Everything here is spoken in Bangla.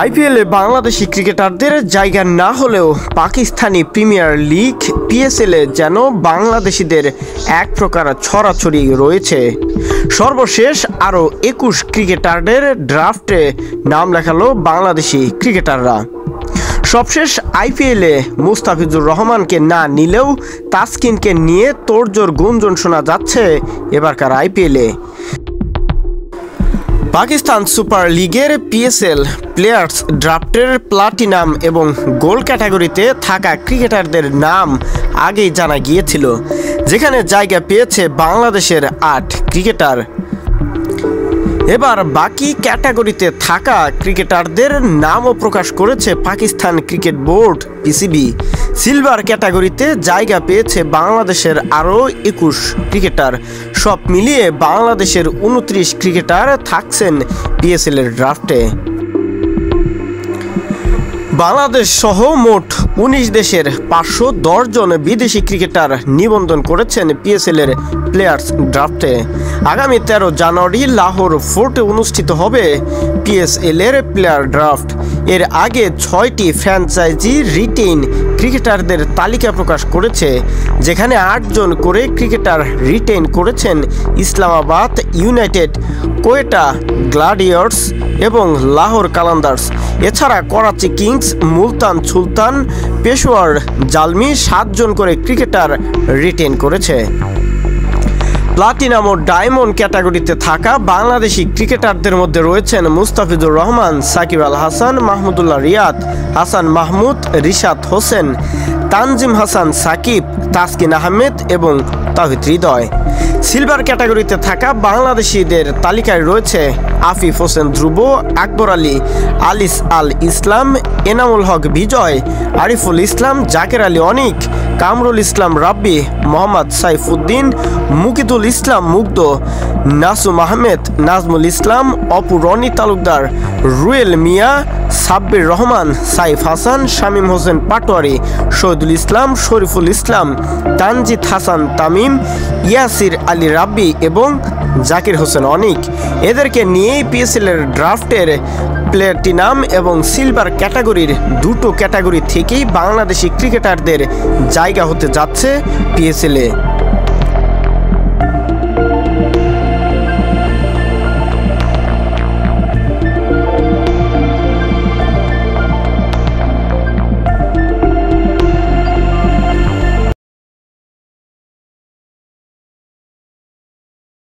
আইপিএলে বাংলাদেশি ক্রিকেটারদের জায়গা না হলেও পাকিস্তানি প্রিমিয়ার লিগ পিএসএলে যেন বাংলাদেশিদের এক প্রকার ছড়াছড়ি রয়েছে। সর্বশেষ আরও ২১ ক্রিকেটারদের ড্রাফটে নাম লেখালো বাংলাদেশি ক্রিকেটাররা। সবশেষ আইপিএলে মুস্তাফিজুর রহমানকে না নিলেও তাসকিনকে নিয়ে তোড়জোড় গুঞ্জন শোনা যাচ্ছে এবারকার আইপিএলে। পাকিস্তান সুপার লিগের পিএসএল প্লেয়ার্স ড্রাফটের প্লাটিনাম এবং গোল্ড ক্যাটাগরিতে থাকা ক্রিকেটারদের নাম আগেই জানা গিয়েছিল, যেখানে জায়গা পেয়েছে বাংলাদেশের ৮ ক্রিকেটার। এবার বাকি ক্যাটাগরিতে থাকা ক্রিকেটারদের নামও প্রকাশ করেছে Pakistan cricket board PCB. Silver ক্যাটাগরিতে জায়গা পেয়েছে বাংলাদেশের আরও ২১ ক্রিকেটার। সব মিলিয়ে বাংলাদেশের ২৯ ক্রিকেটার থাকছেন পিএসএলের ড্রাফটে। বাংলাদেশ সহ মোট ১৯ দেশের ৫১০ জন বিদেশি ক্রিকেটার নিবন্ধন করেছেন পিএসএলের প্লেয়ার্স ড্রাফটে। আগামী ১৩ জানুয়ারি লাহোর ফোর্টে অনুষ্ঠিত হবে পিএসএলের প্লেয়ার ড্রাফট। এর আগে ৬টি ফ্র্যাঞ্চাইজি রিটেইন ক্রিকেটারদের তালিকা প্রকাশ করেছে, যেখানে ৮ জন করে ক্রিকেটার রিটেইন করেছেন ইসলামাবাদ ইউনাইটেড, কোয়েটা গ্ল্যাডিয়েটর্স এবং লাহোর কালান্দার্স। এছাড়া করাচি কিংস, মুলতান সুলতান, পেশোয়ার জালমি ৭ জন করে ক্রিকেটার রিটেইন করেছে। প্লাটিনাম ও ডায়মন্ড ক্যাটাগরিতে থাকা বাংলাদেশি ক্রিকেটারদের মধ্যে রয়েছেন মুস্তাফিজুর রহমান, সাকিব আল হাসান, মাহমুদুল্লাহ রিয়াদ, হাসান মাহমুদ, রিশাদ হোসেন, তানজিম হাসান সাকিব, তাসকিন আহমেদ এবং তাওহিদ হৃদয়। সিলভার ক্যাটাগরিতে থাকা বাংলাদেশিদের তালিকায় রয়েছে আফিফ হোসেন ধ্রুব, আকবর আলী, আলিস আল ইসলাম, এনামুল হক বিজয়, আরিফুল ইসলাম, জাকের আলী অনিক, কামরুল ইসলাম রাব্বি, মোহাম্মদ সাইফুদ্দিন, মুকিদুল ইসলাম মুগ্ধ, নাসুম আহমেদ, নাজমুল ইসলাম, অপু রনি তালুকদার, রুয়েল মিয়া, সাব্বির রহমান, সাইফ হাসান, শামীম হোসেন পাটোয়ারি, শহীদুল ইসলাম, শরীফুল ইসলাম, তানজিদ হাসান তামিম, ইয়াসির আলী রাব্বি এবং জাকির হোসেন অনিক। এদেরকে নিয়েই পিএসএলের ড্রাফটের প্লাটিনাম এবং সিলভার ক্যাটাগরির দুটো ক্যাটাগরি থেকেই বাংলাদেশি ক্রিকেটারদের জায়গা হতে যাচ্ছে পিএসএলে।